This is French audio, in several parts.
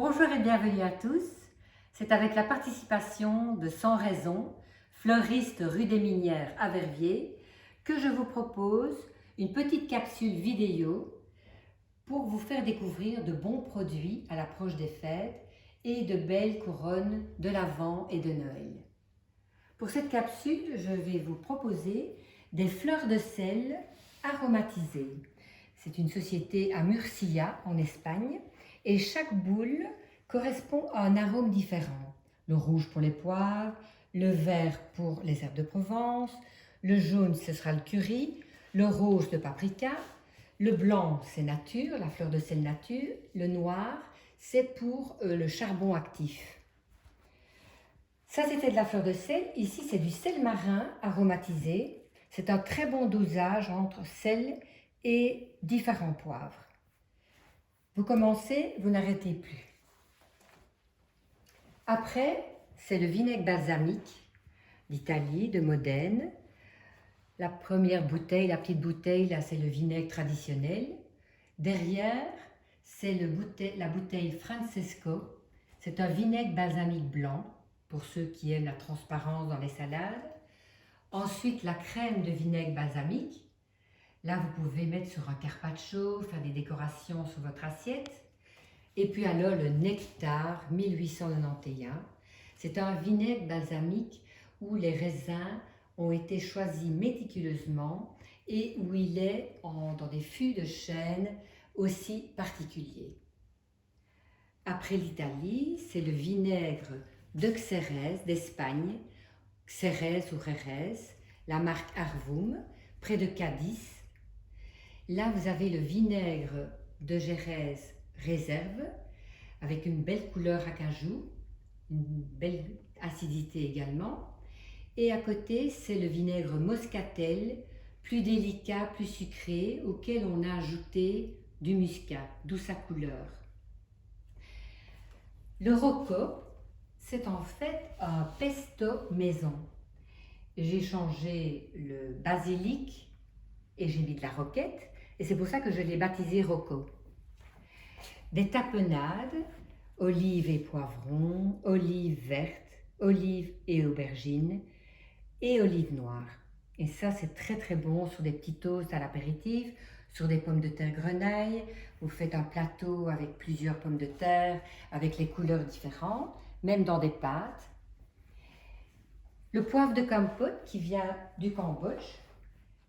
Bonjour et bienvenue à tous. C'est avec la participation de Sans Raison, fleuriste rue des Minières à Verviers, que je vous propose une petite capsule vidéo pour vous faire découvrir de bons produits à l'approche des fêtes et de belles couronnes de l'Avent et de Noël. Pour cette capsule, je vais vous proposer des fleurs de sel aromatisées. C'est une société à Murcia en Espagne et chaque boule correspond à un arôme différent. Le rouge pour les poivres, le vert pour les herbes de Provence, le jaune ce sera le curry, le rose le paprika, le blanc c'est nature, la fleur de sel nature, le noir c'est pour le charbon actif. Ça c'était de la fleur de sel, ici c'est du sel marin aromatisé. C'est un très bon dosage entre sel et différents poivres. Vous commencez, vous n'arrêtez plus. Après, c'est le vinaigre balsamique d'Italie, de Modène. La première bouteille, la petite bouteille, là c'est le vinaigre traditionnel. Derrière, c'est la bouteille Francesco. C'est un vinaigre balsamique blanc, pour ceux qui aiment la transparence dans les salades. Ensuite, la crème de vinaigre balsamique. Là, vous pouvez mettre sur un carpaccio, faire des décorations sur votre assiette. Et puis alors, le nectar 1891. C'est un vinaigre balsamique où les raisins ont été choisis méticuleusement et où il est dans des fûts de chêne aussi particuliers. Après l'Italie, c'est le vinaigre de Xérès, d'Espagne, Xérès ou Jerez, la marque Arvum, près de Cadiz. Là, vous avez le vinaigre de Jerez réserve, avec une belle couleur acajou, une belle acidité également. Et à côté, c'est le vinaigre moscatel, plus délicat, plus sucré, auquel on a ajouté du muscat, d'où sa couleur. Le rocco, c'est en fait un pesto maison. J'ai changé le basilic et j'ai mis de la roquette, et c'est pour ça que je l'ai baptisé rocco. Des tapenades, olives et poivrons, olives vertes, olives et aubergines, et olives noires. Et ça, c'est très très bon sur des petits toasts à l'apéritif, sur des pommes de terre grenaille. Vous faites un plateau avec plusieurs pommes de terre, avec les couleurs différentes, même dans des pâtes. Le poivre de Kampot qui vient du Cambodge,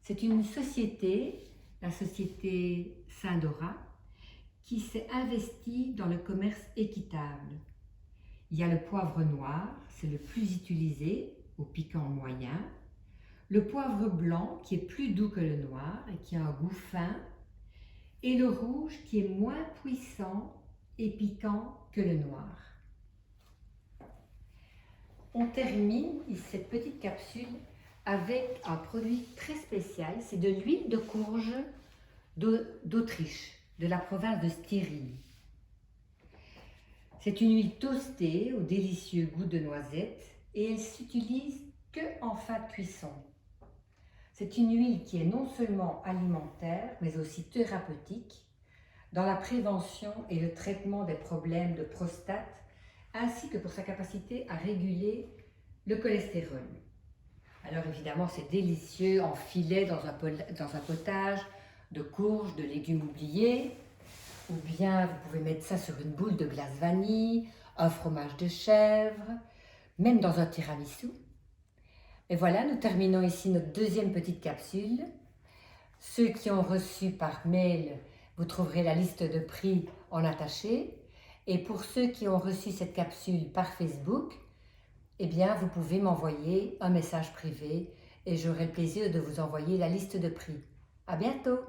c'est une société, la société Saint-Dora, qui s'est investie dans le commerce équitable. Il y a le poivre noir, c'est le plus utilisé, au piquant moyen. Le poivre blanc, qui est plus doux que le noir et qui a un goût fin. Et le rouge, qui est moins puissant et piquant que le noir. On termine cette petite capsule avec un produit très spécial, c'est de l'huile de courge d'Autriche, de la province de Styrie. C'est une huile toastée au délicieux goût de noisette et elle s'utilise que en fin de cuisson. C'est une huile qui est non seulement alimentaire mais aussi thérapeutique dans la prévention et le traitement des problèmes de prostate ainsi que pour sa capacité à réguler le cholestérol. Alors évidemment c'est délicieux en filet dans un potage de courges, de légumes oubliés, ou bien vous pouvez mettre ça sur une boule de glace vanille, un fromage de chèvre, même dans un tiramisu. Et voilà, nous terminons ici notre deuxième petite capsule. Ceux qui ont reçu par mail, vous trouverez la liste de prix en attaché. Et pour ceux qui ont reçu cette capsule par Facebook, eh bien, vous pouvez m'envoyer un message privé et j'aurai le plaisir de vous envoyer la liste de prix. À bientôt!